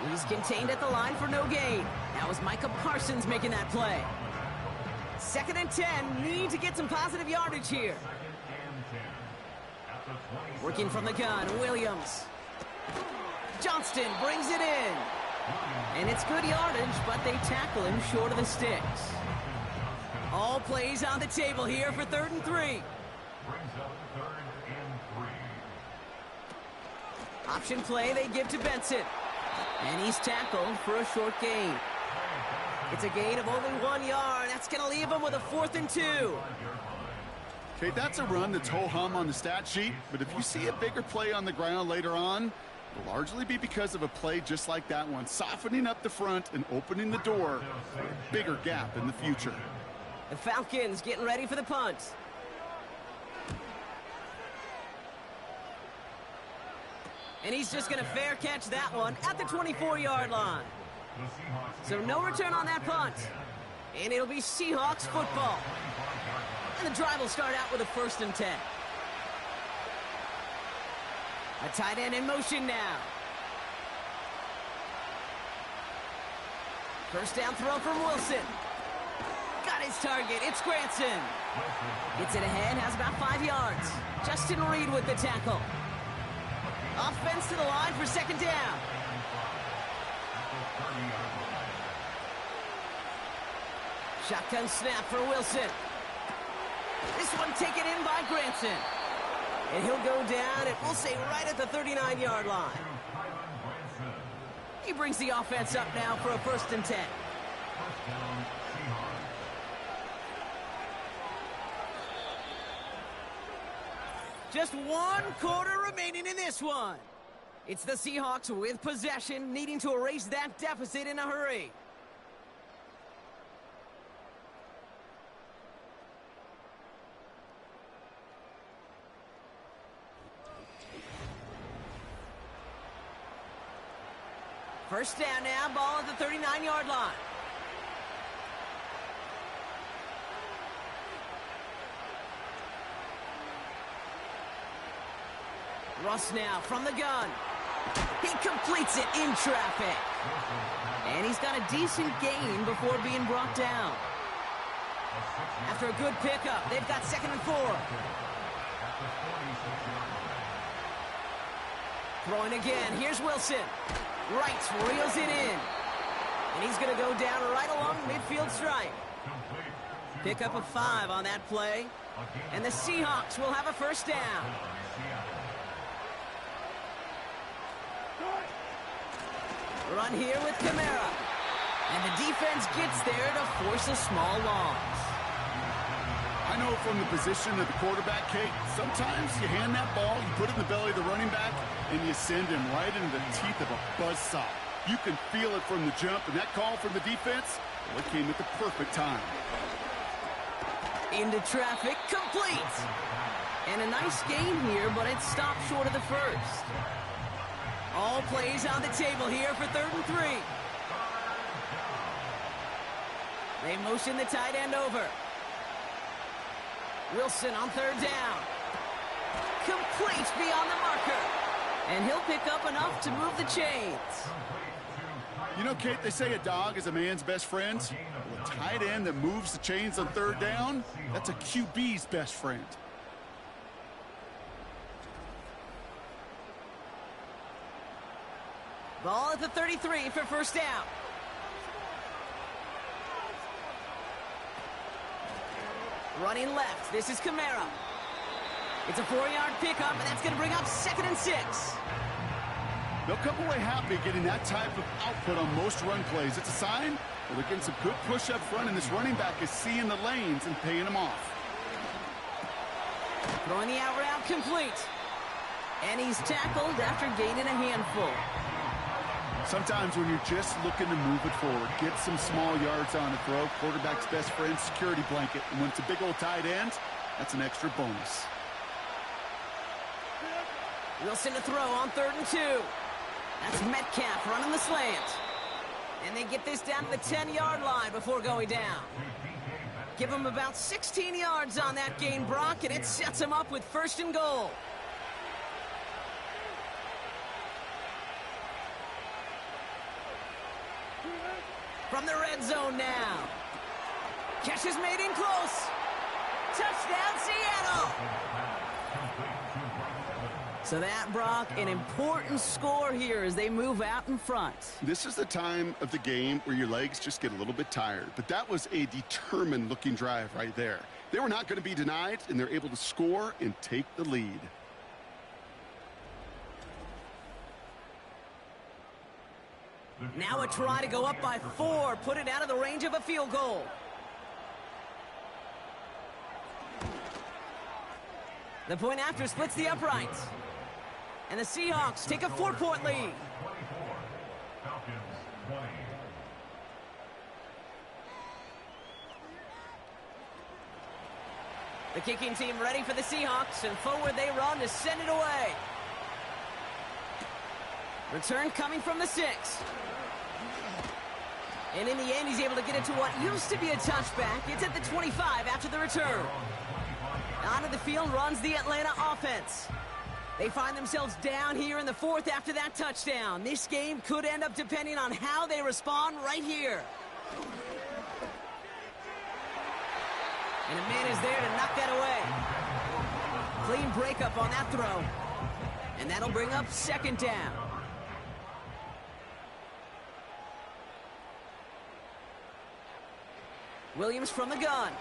He's contained at the line for no gain. That was Micah Parsons making that play. 2nd and 10, need to get some positive yardage here. Working from the gun, Williams. Johnston brings it in. And it's good yardage, but they tackle him short of the sticks. All plays on the table here for 3rd and 3. Option play they give to Benson. And he's tackled for a short gain. It's a gain of only 1 yard. That's going to leave him with a 4th and 2. Okay, that's a run that's ho-hum on the stat sheet, but if you see a bigger play on the ground later on, it'll largely be because of a play just like that one, softening up the front and opening the door for a bigger gap in the future. The Falcons getting ready for the punt. And he's just going to fair catch that one at the 24-yard line. So no return on that punt. And it'll be Seahawks football. And the drive will start out with a 1st and 10. A tight end in motion now. First down throw from Wilson. Got his target. It's Granson. Gets it ahead, has about 5 yards. Justin Reed with the tackle. Offense to the line for 2nd down. Shotgun snap for Wilson. This one taken in by Granson. And he'll go down, and we'll say right at the 39-yard line. He brings the offense up now for a 1st and 10. Just 1 quarter remaining in this one. It's the Seahawks with possession, needing to erase that deficit in a hurry. First down now, ball at the 39-yard line. Russ now from the gun. He completes it in traffic. And he's got a decent gain before being brought down. After a good pickup, they've got 2nd and 4. Throwing again, here's Wilson. Wright reels it in. And he's going to go down right along the midfield stripe. Pickup of 5 on that play. And the Seahawks will have a 1st down. Run here with Kamara. And the defense gets there to force a small loss. I know from the position of the quarterback, Kate, sometimes you hand that ball, you put it in the belly of the running back, and you send him right into the teeth of a buzzsaw. You can feel it from the jump, and that call from the defense, well, it came at the perfect time. Into traffic, complete. And a nice gain here, but it stopped short of the 1st. All plays on the table here for 3rd and 3. They motion the tight end over. Wilson on 3rd down. Complete beyond the marker. And he'll pick up enough to move the chains. You know, Kate, they say a dog is a man's best friend. Well, a tight end that moves the chains on 3rd down, that's a QB's best friend. Ball at the 33 for 1st down. Running left, this is Kamara. It's a 4-yard pickup, and that's going to bring up 2nd and 6. They'll come away happy getting that type of output on most run plays. It's a sign that they're getting some good push up front, and this running back is seeing the lanes and paying them off. Throwing the out route complete. And he's tackled after gaining a handful. Sometimes when you're just looking to move it forward, get some small yards on a throw, quarterback's best friend, security blanket. And when it's a big old tight end, that's an extra bonus. Wilson to throw on 3rd and 2. That's Metcalf running the slant. And they get this down to the 10-yard line before going down. Give him about 16 yards on that gain, Brock, and it sets him up with 1st and goal. From the red zone now. Catch is made in close. Touchdown, Seattle. So that, Brock, an important score here as they move out in front. This is the time of the game where your legs just get a little bit tired. But that was a determined-looking drive right there. They were not going to be denied, and they're able to score and take the lead. Now a try to go up by 4, put it out of the range of a field goal. The point after splits the uprights. And the Seahawks take a 4-point lead. The kicking team ready for the Seahawks, and forward they run to send it away. Return coming from the 6. And in the end, he's able to get it to what used to be a touchback. It's at the 25 after the return. Onto the field runs the Atlanta offense. They find themselves down here in the 4th after that touchdown. This game could end up depending on how they respond right here. And a man is there to knock that away. Clean breakup on that throw. And that'll bring up 2nd down. Williams from the gun.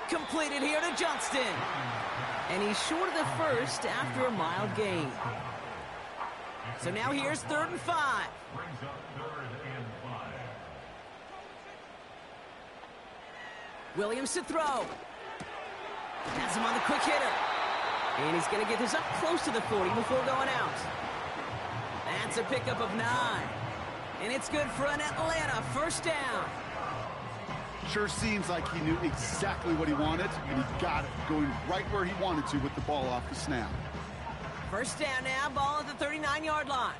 Completed here to Johnston. And he's short of the 1st after a mild gain. So now here's 3rd and 5. Williams to throw. Has him on the quick hitter. And he's going to get this up close to the 40 before going out. That's a pickup of 9. And it's good for an Atlanta 1st down. Sure seems like he knew exactly what he wanted, and he got it, going right where he wanted to with the ball off the snap. 1st down now, ball at the 39-yard line.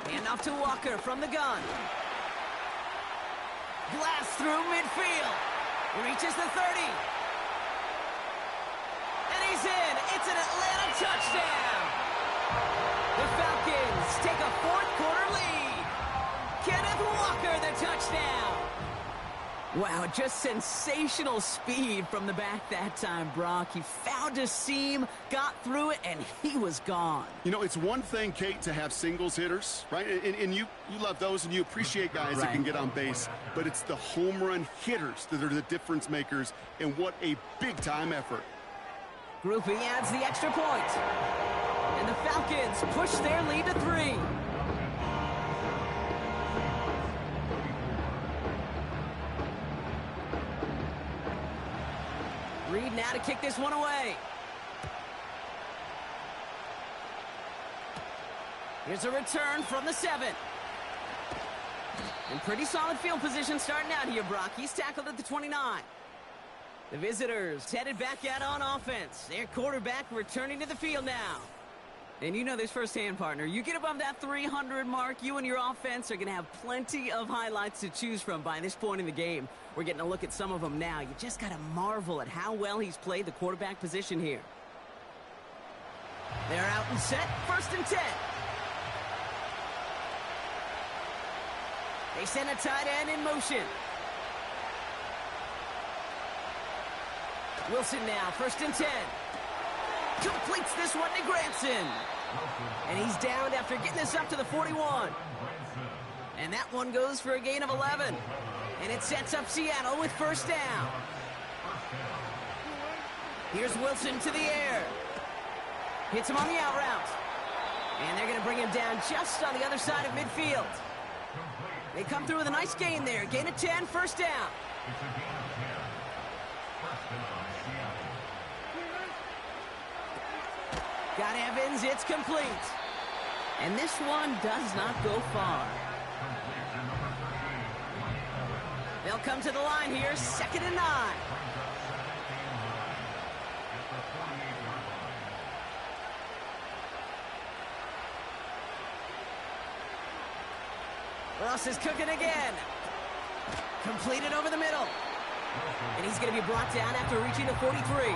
Hand off to Walker from the gun. Blast through midfield. Reaches the 30. And he's in. It's an Atlanta touchdown. The Falcons take a 4th quarter lead. Kenneth Walker, the touchdown. Wow, just sensational speed from the back that time, Brock. He found a seam, got through it, and he was gone. You know, it's one thing, Kate, to have singles hitters, right? And you love those, and you appreciate guys that can get on base. But it's the home run hitters that are the difference makers, and what a big-time effort. Groupie adds the extra point. And the Falcons push their lead to 3. Reed now to kick this one away. Here's a return from the 7. In pretty solid field position starting out here, Brock. He's tackled at the 29. The visitors headed back out on offense. Their quarterback returning to the field now. And you know this firsthand, partner. You get above that 300 mark, you and your offense are going to have plenty of highlights to choose from by this point in the game. We're getting a look at some of them now. You just got to marvel at how well he's played the quarterback position here. They're out and set. 1st and 10. They send a tight end in motion. Wilson now, 1st and 10. Completes this one to Granson. And he's downed after getting this up to the 41. And that one goes for a gain of 11. And it sets up Seattle with 1st down. Here's Wilson to the air. Hits him on the out route. And they're going to bring him down just on the other side of midfield. They come through with a nice gain there. Gain of 10, 1st down. Got Evans, it's complete. And this one does not go far. They'll come to the line here, 2nd and 9. Russ is cooking again. Completed over the middle. And he's going to be brought down after reaching the 43.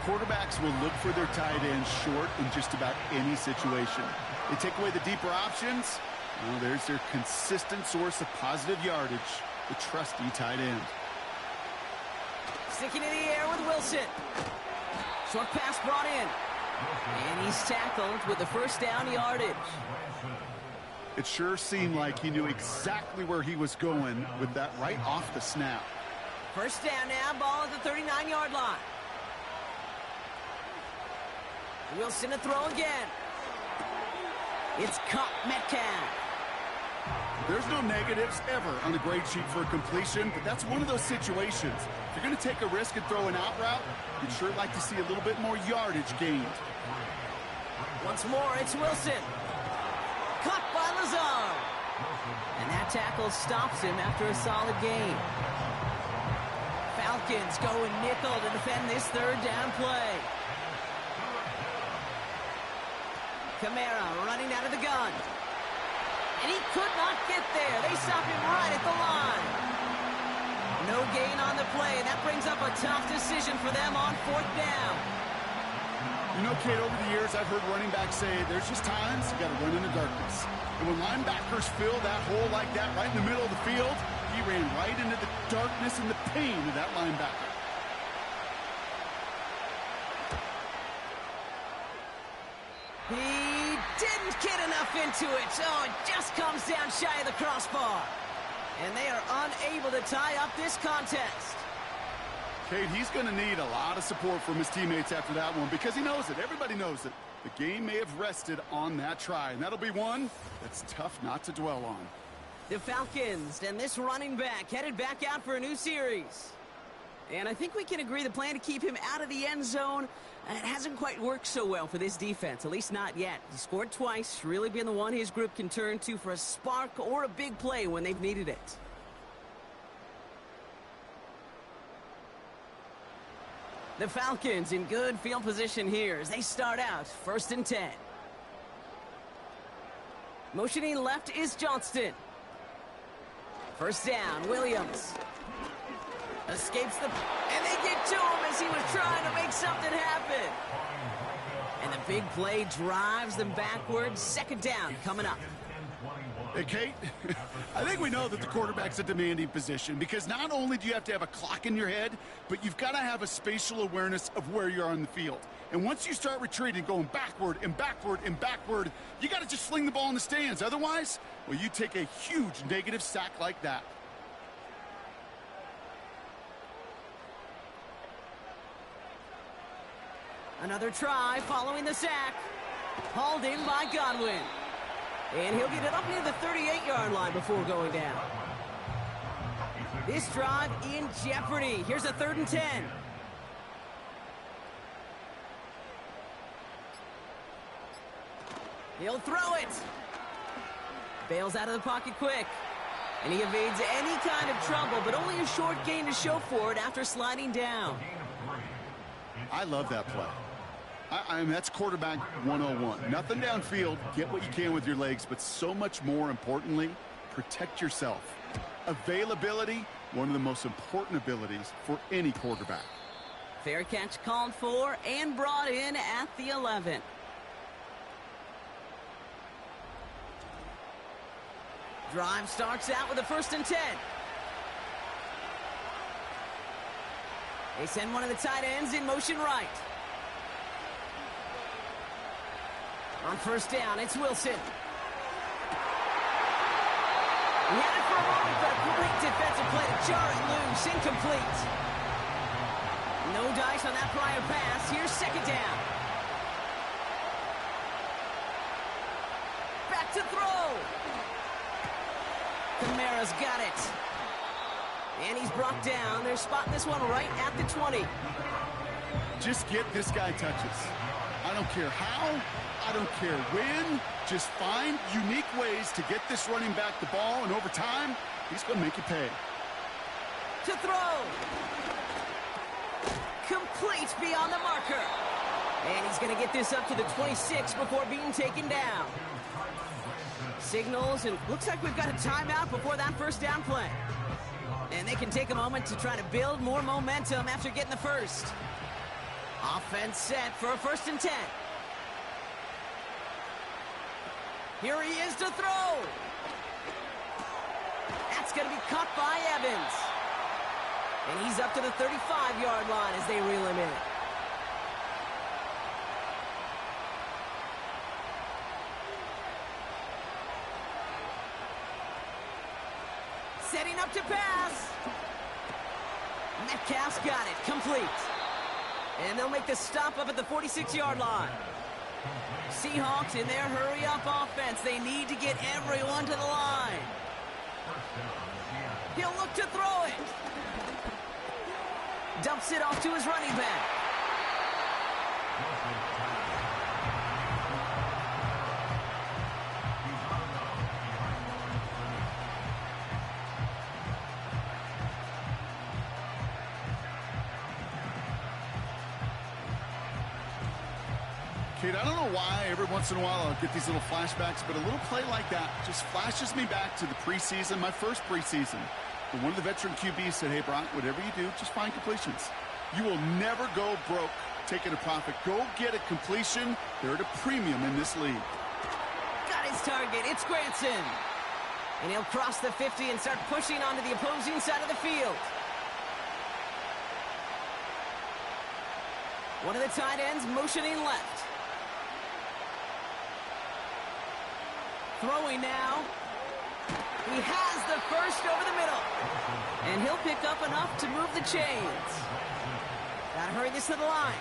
Quarterbacks will look for their tight ends short in just about any situation. They take away the deeper options. Well, there's their consistent source of positive yardage, the trusty tight end. Sticking in the air with Wilson. Short pass brought in. And he's tackled with the 1st down yardage. It sure seemed like he knew exactly where he was going with that right off the snap. 1st down now, ball at the 39-yard line. Wilson to throw again. It's caught Metcalf. There's no negatives ever on the grade sheet for a completion, but that's one of those situations. If you're going to take a risk and throw an out route, you'd sure like to see a little bit more yardage gained. Once more, it's Wilson. Caught by Lazard. And that tackle stops him after a solid gain. Falcons going nickel to defend this third down play. Kamara running out of the gun. And he could not get there. They stop him right at the line. No gain on the play. That brings up a tough decision for them on fourth down. You know, Kate, over the years, I've heard running backs say there's just times you got to run in the darkness. And when linebackers fill that hole like that right in the middle of the field, he ran right into the darkness and the pain of that linebacker. He didn't get enough into it. Oh, it just comes down shy of the crossbar. And they are unable to tie up this contest. Kate, he's going to need a lot of support from his teammates after that one because he knows it. Everybody knows it. The game may have rested on that try, and that'll be one that's tough not to dwell on. The Falcons and this running back headed back out for a new series. And I think we can agree the plan to keep him out of the end zone, it hasn't quite worked so well for this defense, at least not yet. He scored twice, really been the one his group can turn to for a spark or a big play when they've needed it. The Falcons in good field position here as they start out 1st and 10. Motioning left is Johnston. First down, Williams. Escapes the... And they get to him as he was trying to make something happen. And the big play drives them backwards. 2nd down coming up. Hey, Kate, I think we know that the quarterback's a demanding position because not only do you have to have a clock in your head, but you've got to have a spatial awareness of where you are on the field. And once you start retreating, going backward and backward and backward, you got to just fling the ball in the stands. Otherwise, well, you take a huge negative sack like that. Another try following the sack. Hauled in by Godwin. And he'll get it up near the 38-yard line before going down. This drive in jeopardy. Here's a 3rd and 10. He'll throw it. Bails out of the pocket quick. And he evades any kind of trouble, but only a short gain to show for it after sliding down. I love that play. I mean, that's quarterback 101. Nothing downfield, get what you can with your legs, but so much more importantly, protect yourself. Availability, one of the most important abilities for any quarterback. Fair catch called for and brought in at the 11. Drive starts out with a 1st and 10. They send one of the tight ends in motion right. On 1st down, it's Wilson. He had it for a moment, but a great defensive play to jar it loose. Incomplete. No dice on that prior pass. Here's 2nd down. Back to throw. Kamara's got it. And he's brought down. They're spotting this one right at the 20. Just get this guy touches. I don't care how, I don't care when. Just find unique ways to get this running back the ball, and over time, he's going to make you pay. To throw. Complete beyond the marker. And he's going to get this up to the 26 before being taken down. Signals, and looks like we've got a timeout before that 1st down play. And they can take a moment to try to build more momentum after getting the first. Offense set for a 1st and 10. Here he is to throw. That's going to be caught by Evans. And he's up to the 35-yard line as they reel him in. Setting up to pass. Metcalf's got it, complete. And they'll make the stop up at the 46-yard line. Seahawks in their hurry-up offense. They need to get everyone to the line. dumps it off to his running back. Kate, I don't know why every once in a while I'll get these little flashbacks, but a little play like that just flashes me back to the preseason, my first preseason. When one of the veteran QBs said, hey, Brock, whatever you do, just find completions. You will never go broke taking a profit. Go get a completion. They're at a premium in this league. Got his target. It's Granson. And he'll cross the 50 and start pushing onto the opposing side of the field. One of the tight ends motioning left. Throwing now. He has the first over the middle. And he'll pick up enough to move the chains. Gotta hurry this to the line.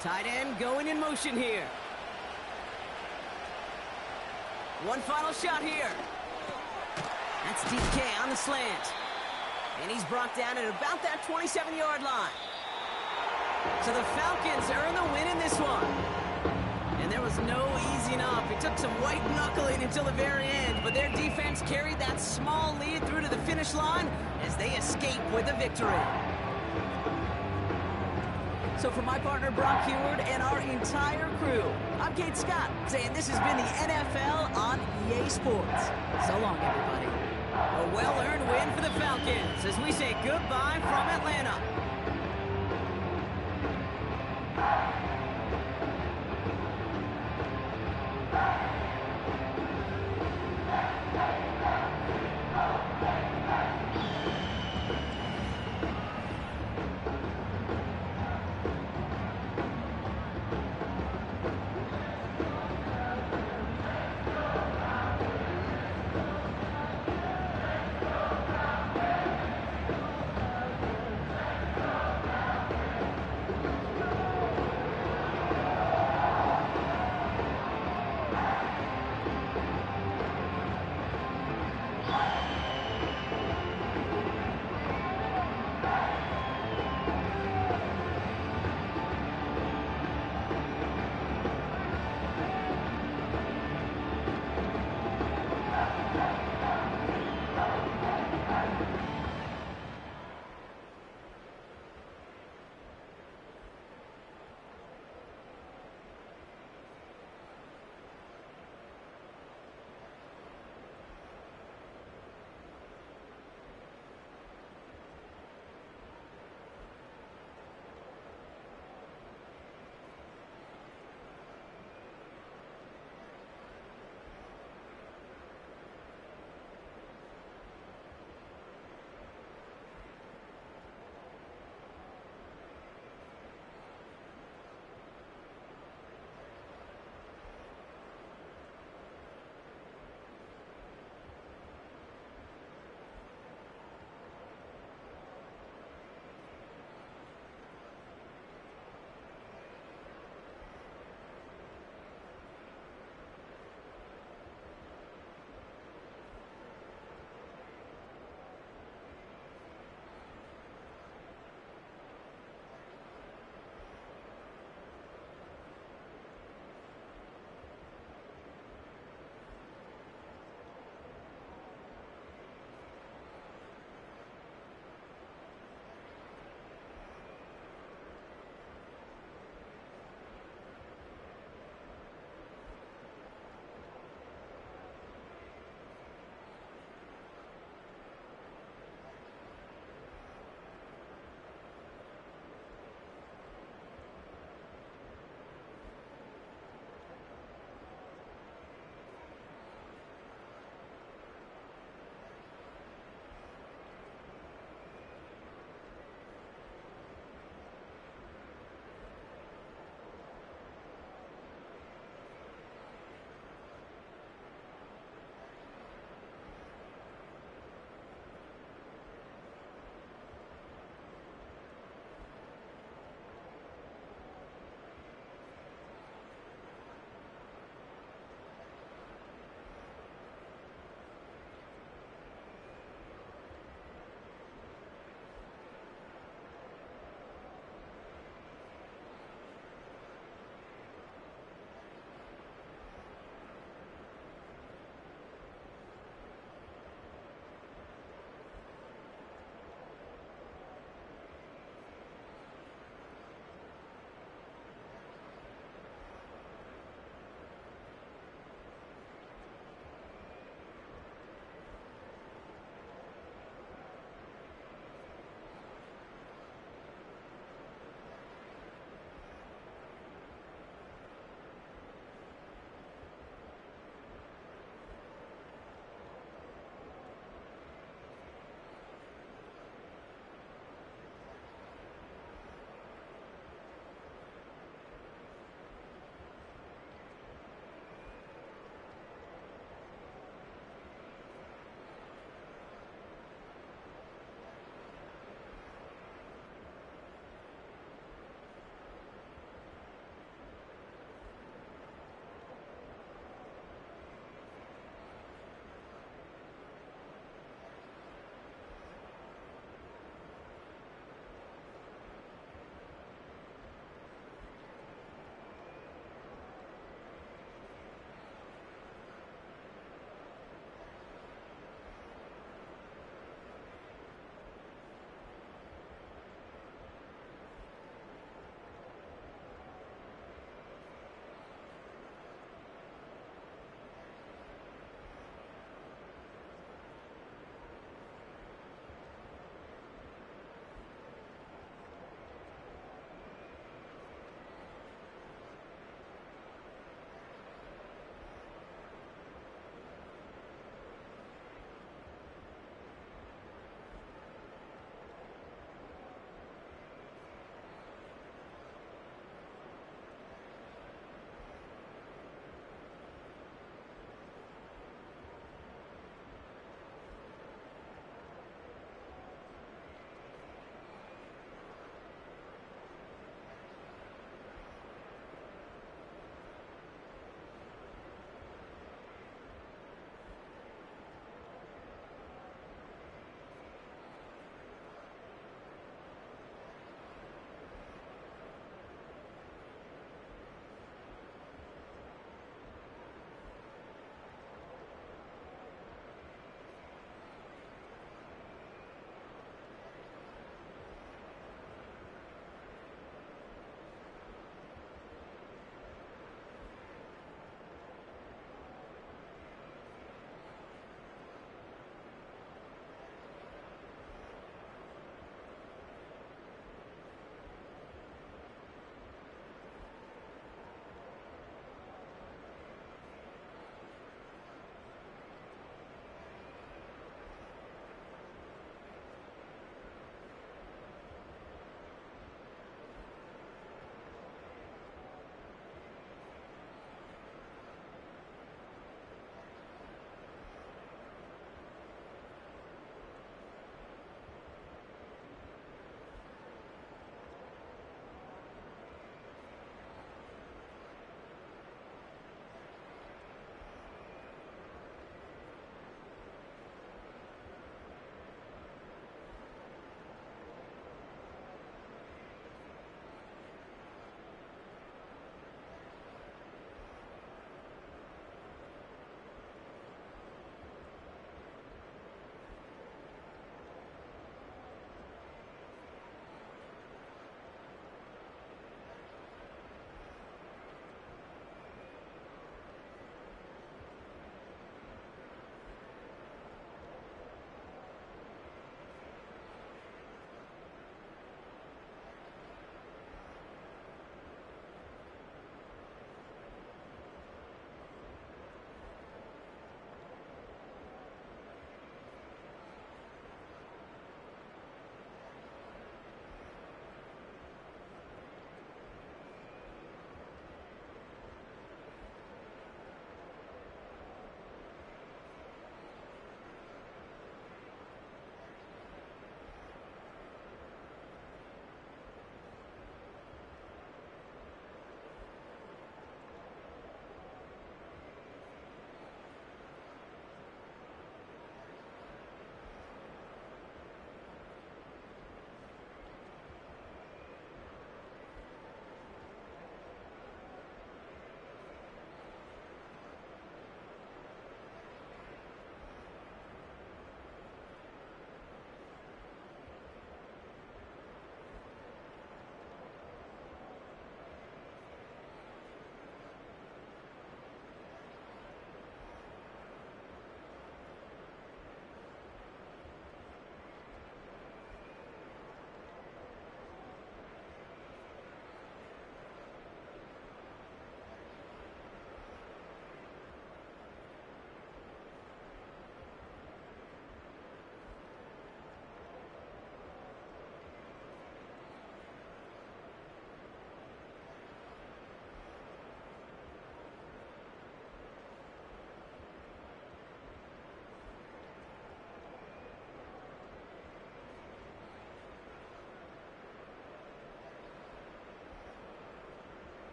Tight end going in motion here. One final shot here. That's DK on the slant. And he's brought down at about that 27-yard line. So the Falcons earn the win in this one. And there was no easing up. It took some white knuckling until the very end, but their defense carried that small lead through to the finish line as they escape with a victory. So for my partner Brock Heward and our entire crew, I'm Kate Scott saying this has been the NFL on EA Sports. So long, everybody. A well-earned win for the Falcons as we say goodbye from Atlanta.